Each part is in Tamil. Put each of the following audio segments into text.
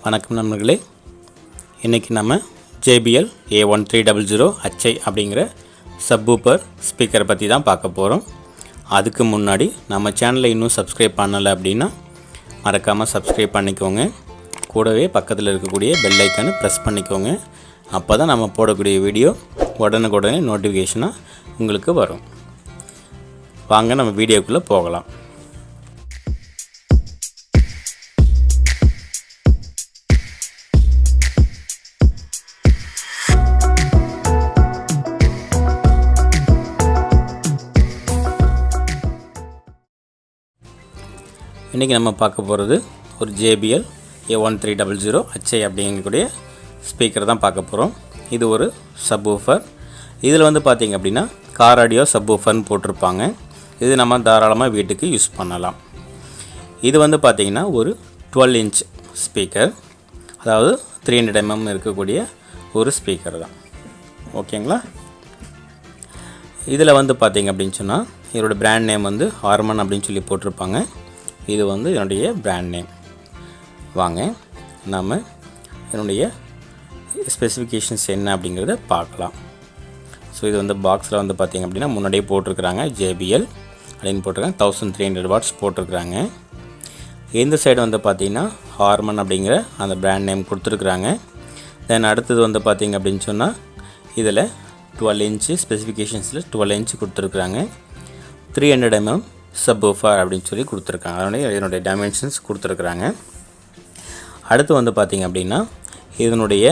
வணக்கம் நண்பர்களே, இன்றைக்கி நம்ம JBL A1300 HI அப்படிங்கிற சப்வூஃபர் ஸ்பீக்கரை பற்றி தான் பார்க்க போகிறோம். அதுக்கு முன்னாடி நம்ம சேனலை இன்னும் சப்ஸ்கிரைப் பண்ணலை அப்படின்னா மறக்காமல் சப்ஸ்கிரைப் பண்ணிக்கோங்க. கூடவே பக்கத்தில் இருக்கக்கூடிய பெல் ஐக்கானை ப்ரெஸ் பண்ணிக்கோங்க. அப்போ தான் நம்ம போடக்கூடிய வீடியோ உடனுக்குடனே நோட்டிஃபிகேஷனாக உங்களுக்கு வரும். வாங்க நம்ம வீடியோக்குள்ளே போகலாம். இன்றைக்கி நம்ம பார்க்க போகிறது ஒரு JBL A1300 HI அப்படிங்கக்கூடிய ஸ்பீக்கர் தான் பார்க்க போகிறோம். இது ஒரு சப்வூஃபர். இதில் பார்த்திங்க அப்படின்னா கார் ஆடியோ சப்வூஃபர்னு போட்டிருப்பாங்க. இது நம்ம தாராளமாக வீட்டுக்கு யூஸ் பண்ணலாம். இது பார்த்திங்கன்னா ஒரு 12 இன்ச் ஸ்பீக்கர், அதாவது 300 mm இருக்கக்கூடிய ஒரு ஸ்பீக்கர் தான். ஓகேங்களா? இதில் பார்த்திங்க அப்படின்னு சொன்னால் இதோட பிராண்ட் நேம் ஹார்மன் அப்படின்னு சொல்லி போட்டிருப்பாங்க. இது என்னுடைய பிராண்ட் நேம். வாங்க நாம் என்னுடைய ஸ்பெசிஃபிகேஷன்ஸ் என்ன அப்படிங்கிறத பார்க்கலாம். ஸோ இது பாக்ஸில் பார்த்திங்க அப்படின்னா முன்னாடியே போட்டிருக்கிறாங்க JBL அப்படின்னு போட்டிருக்காங்க. 1300 வாட்ஸ் போட்டிருக்கிறாங்க. இந்த சைடு பார்த்திங்கன்னா ஹார்மன் அப்படிங்கிற அந்த பிராண்ட் நேம் கொடுத்துருக்குறாங்க. தென் அடுத்தது பார்த்திங்க அப்படின்னு சொன்னால் இதில் 12 இன்ச்சு ஸ்பெசிஃபிகேஷன்ஸில் 12 இன்ச்சு கொடுத்துருக்குறாங்க. 300 mm சப்வூஃபர் அப்படின்னு சொல்லி கொடுத்துருக்காங்க. அதனுடைய இதனுடைய டைமென்ஷன்ஸ் கொடுத்துருக்குறாங்க. அடுத்து பார்த்திங்க அப்படின்னா இதனுடைய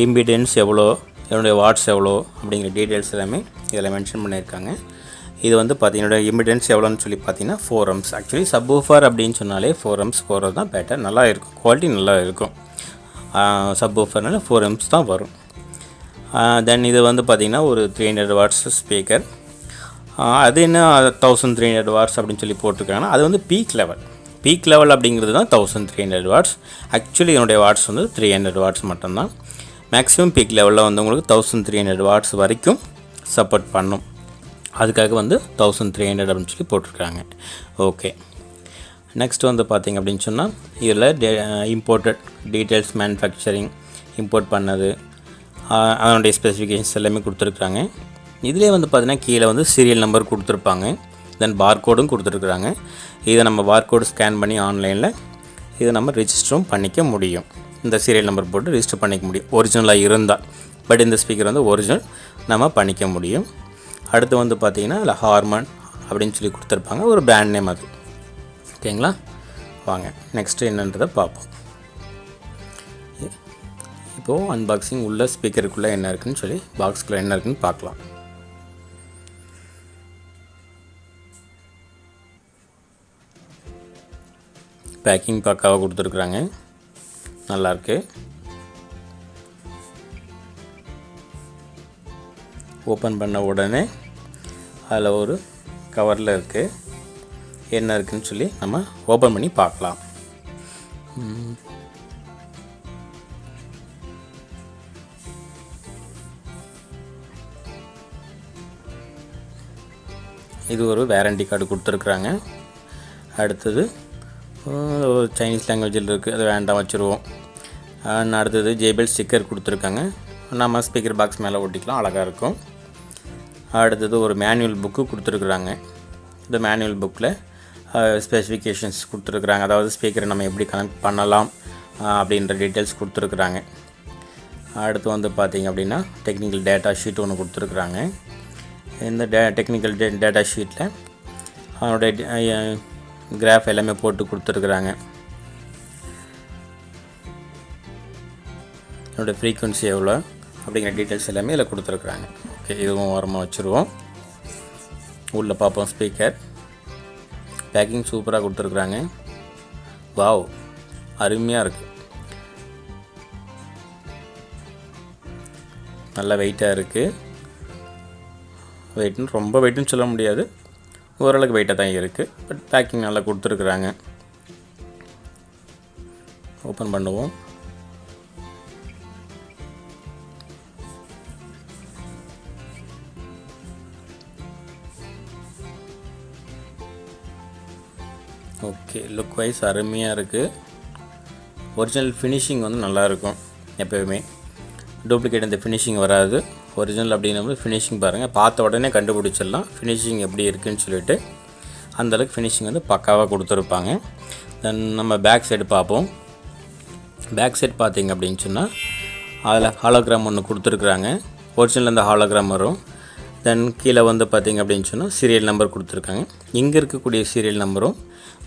இம்பிடென்ஸ் எவ்வளோ, இதனுடைய வாட்ஸ் எவ்வளோ அப்படிங்கிற டீட்டெயில்ஸ் எல்லாமே இதில் மென்ஷன் பண்ணியிருக்காங்க. இது பார்த்தீங்கன்னா இம்பிடென்ஸ் எவ்வளோன்னு சொல்லி பார்த்தீங்கன்னா 4 ohms. ஆக்சுவலி சப்வூஃபர் அப்படின்னு சொன்னாலே 4 ohms போகிறது தான் பெட்டர், நல்லா இருக்கும், குவாலிட்டி நல்லா இருக்கும். சப்வூஃபர்னால 4 ohms தான் வரும். தென் இது பார்த்திங்கன்னா ஒரு 300 வாட்ஸ் ஸ்பீக்கர். அது என்ன 1300 வாட்ஸ் அப்படின்னு சொல்லி போட்டிருக்காங்கன்னா அது பீக் லெவல் அப்படிங்கிறது தான் 1300 வாட்ஸ். ஆக்சுவலி என்னுடைய வாட்ஸ் 300 வாட்ஸ் மட்டும்தான். மேக்ஸிமம் பீக் லெவலில் உங்களுக்கு 1300 வாட்ஸ் வரைக்கும் சப்போர்ட் பண்ணும். அதுக்காக 1300 அப்படின்னு சொல்லி போட்டிருக்காங்க. ஓகே, நெக்ஸ்ட் பார்த்திங்க அப்படின்னு சொன்னால் இதில் இம்போர்ட்டட் டீட்டெயில்ஸ், மேனுஃபேக்சரிங், இம்போர்ட் பண்ணது, அதனுடைய ஸ்பெசிஃபிகேஷன்ஸ் எல்லாமே கொடுத்துருக்குறாங்க. இதிலே பார்த்திங்கன்னா கீழே சீரியல் நம்பர் கொடுத்துருப்பாங்க. தென் பார்கோடும் கொடுத்துருக்குறாங்க. இதை நம்ம பார்கோடு ஸ்கேன் பண்ணி ஆன்லைனில் இதை நம்ம ரிஜிஸ்டரும் பண்ணிக்க முடியும். இந்த சீரியல் நம்பர் போட்டு ரிஜிஸ்டர் பண்ணிக்க முடியும் ஒரிஜினலாக இருந்தால். பட் இந்த ஸ்பீக்கர் ஒரிஜினல் நம்ம பண்ணிக்க முடியும். அடுத்து பார்த்திங்கன்னா அதில் ஹார்மன் அப்படின்னு சொல்லி கொடுத்துருப்பாங்க, ஒரு பிராண்ட் நேம் அது. ஓகேங்களா? வாங்க நெக்ஸ்ட்டு என்னன்றதை பார்ப்போம். இப்போது அன்பாக்சிங் உள்ள ஸ்பீக்கருக்குள்ளே என்ன இருக்குதுன்னு சொல்லி பாக்ஸ்குள்ளே என்ன இருக்குதுன்னு பார்க்கலாம். பேக்கிங் பக்காவாக கொடுத்துருக்குறாங்க, நல்லாயிருக்கு. ஓப்பன் பண்ண உடனே அதில் ஒரு கவரில் இருக்குது, என்ன இருக்குதுன்னு சொல்லி நம்ம ஓப்பன் பண்ணி பார்க்கலாம். இது ஒரு வேரண்டி கார்டு கொடுத்துருக்குறாங்க. அடுத்தது ஒரு சைனீஸ் லாங்குவேஜில் இருக்குது, அது வேண்டாம் வச்சுருவோம். அடுத்தது JBL ஸ்டிக்கர் கொடுத்துருக்காங்க, நம்ம ஸ்பீக்கர் பாக்ஸ் மேலே ஒட்டிக்கலாம், அழகாக இருக்கும். அடுத்தது ஒரு மேனுவல் புக்கு கொடுத்துருக்குறாங்க. இந்த மேனுவல் புக்கில் ஸ்பெசிஃபிகேஷன்ஸ் கொடுத்துருக்குறாங்க, அதாவது ஸ்பீக்கரை நம்ம எப்படி கனெக்ட் பண்ணலாம் அப்படின்ற டீட்டெயில்ஸ் கொடுத்துருக்குறாங்க. அடுத்து பார்த்திங்க அப்படின்னா டெக்னிக்கல் டேட்டா ஷீட் ஒன்று கொடுத்துருக்குறாங்க. இந்த டெக்னிக்கல் டேட்டா ஷீட்டில் அவனுடைய கிராஃப் எல்லாமே போட்டு கொடுத்துருக்குறாங்க. என்னோடய ஃப்ரீக்குவன்சி எவ்வளோ அப்படிங்கிற டீட்டெயில்ஸ் எல்லாமே இதில் கொடுத்துருக்குறாங்க. ஓகே, இதுவும் ஓரமாக வச்சுருவோம். உள்ளே பார்ப்போம். ஸ்பீக்கர் பேக்கிங் சூப்பராக கொடுத்துருக்குறாங்க. வாவ், அருமையாக இருக்குது, நல்லா வெயிட்டாக இருக்குது. வெயிட்னு ரொம்ப வெயிட்டுன்னு சொல்ல முடியாது, ஓரளவுக்கு வெயிட்டாக தான் இருக்குது. பட் பேக்கிங் நல்லா கொடுத்துருக்குறாங்க. ஓப்பன் பண்ணுவோம். ஓகே, லுக் வைஸ் அருமையாக இருக்குது. ஒரிஜினல் ஃபினிஷிங் வந்து நல்லாயிருக்கும். எப்போயுமே டூப்ளிகேட் இந்த ஃபினிஷிங் வராது. ஒரிஜினல் அப்படிங்கும்போது ஃபினிஷிங் பாருங்கள், பார்த்த உடனே கண்டுபிடிச்சிடலாம் ஃபினிஷிங் எப்படி இருக்குதுன்னு சொல்லிட்டு. அந்தளவுக்கு ஃபினிஷிங் வந்து பக்காவாக கொடுத்துருப்பாங்க. தென் நம்ம பேக் சைடு பார்ப்போம். பேக் சைடு பார்த்திங்க அப்படின்னு சொன்னால் அதில் ஹாலோகிராம் ஒன்று கொடுத்துருக்குறாங்க. ஒரிஜினல் அந்த ஹாலோகிராம் வரும். தென் கீழே வந்து பார்த்திங்க அப்படின்னு சொன்னால் சீரியல் நம்பர் கொடுத்துருக்காங்க. இங்கே இருக்கக்கூடிய சீரியல் நம்பரும்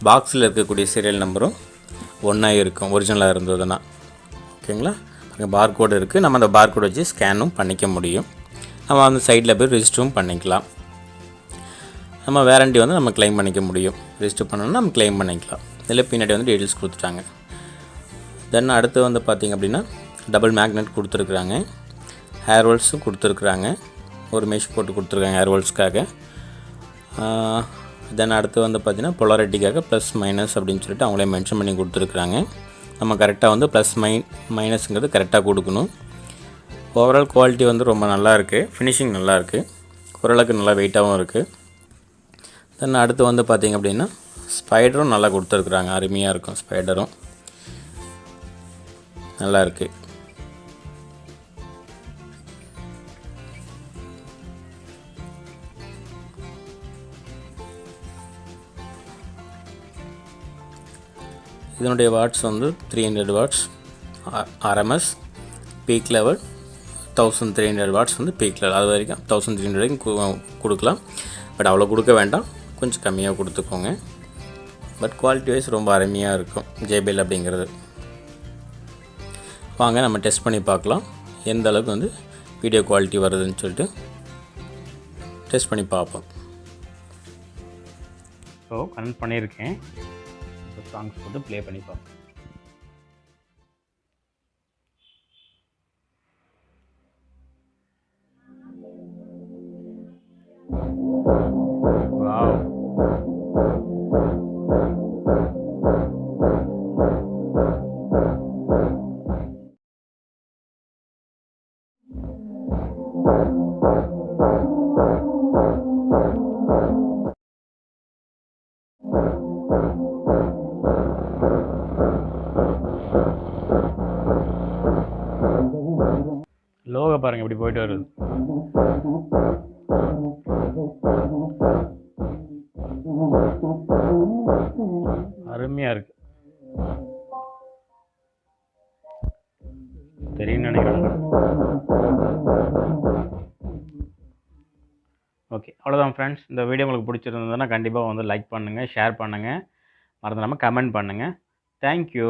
பாக்ஸில் இருக்கக்கூடிய சீரியல் நம்பரும் ஒன்றா இருக்கும் ஒரிஜினலாக இருந்ததுன்னா. ஓகேங்களா? அங்கே பார்கோடு இருக்குது. நம்ம அந்த பார்கோடு வச்சு ஸ்கேனும் பண்ணிக்க முடியும். நம்ம அந்த சைடில் போய் ரிஜிஸ்டரும் பண்ணிக்கலாம். நம்ம வேரண்டி வந்து நம்ம க்ளைம் பண்ணிக்க முடியும். ரிஜிஸ்டர் பண்ணணும்னா நம்ம க்ளைம் பண்ணிக்கலாம். இதில் பின்னாடி வந்து டீட்டெயில்ஸ் கொடுத்துட்டாங்க. தென் அடுத்து வந்து பார்த்திங்க அப்படின்னா டபுள் மேக்னெட் கொடுத்துருக்குறாங்க. ஹேர் ஹோல்ஸும் கொடுத்துருக்குறாங்க. ஒரு மெஷ் போட்டு கொடுத்துருக்காங்க ஹேர் ஹோல்ஸ்க்காக. தென் அடுத்து வந்து பார்த்திங்கன்னா பொலாரிட்டிக்காக ப்ளஸ் மைனஸ் அப்படின்னு சொல்லிட்டு அவங்களே மென்ஷன் பண்ணி கொடுத்துருக்குறாங்க. நம்ம கரெக்டாக வந்து ப்ளஸ் மைனஸுங்கிறது கரெக்டாக கொடுக்கணும். ஓவரால் குவாலிட்டி வந்து ரொம்ப நல்லா இருக்குது. ஃபினிஷிங் நல்லாயிருக்கு. ஓரளவுக்கு நல்லா வெயிட்டாகவும் இருக்குது. தென் அடுத்து வந்து பார்த்திங்க அப்படின்னா ஸ்பைடரும் நல்லா கொடுத்துருக்குறாங்க. அருமையாக இருக்கும். ஸ்பைடரும் நல்லா இருக்குது. இதனுடைய வாட்ஸ் வந்து 300 watts RMS, peak level 1300 watts வந்து பீக் லெவல். அது வரைக்கும் 1300 வரைக்கும் கொடுக்கலாம். பட் அவ்வளோ கொடுக்க வேண்டாம், கொஞ்சம் கம்மியாக கொடுத்துக்கோங்க. பட் குவாலிட்டி வைஸ் ரொம்ப அருமையாக இருக்கும் JBL அப்படிங்கிறது. வாங்க நம்ம டெஸ்ட் பண்ணி பார்க்கலாம் எந்த அளவுக்கு வந்து வீடியோ குவாலிட்டி வருதுன்னு சொல்லிட்டு டெஸ்ட் பண்ணி பார்ப்போம். ஸோ கனெக்ட் பண்ணியிருக்கேன். சாங்ஸ் போட்டு ப்ளே பண்ணி பார்ப்போம். வாவ், லோகோ பாருங்கள் இப்படி போயிட்டு வருது. அருமையாக இருக்குது. தெரியும்னு நினைக்கிறேன். ஓகே, அவ்வளோதான் ஃப்ரெண்ட்ஸ். இந்த வீடியோ உங்களுக்கு பிடிச்சிருந்ததுன்னா கண்டிப்பாக வந்து லைக் பண்ணுங்கள், ஷேர் பண்ணுங்கள், மறந்துடாமல் கமெண்ட் பண்ணுங்கள். தேங்க்யூ.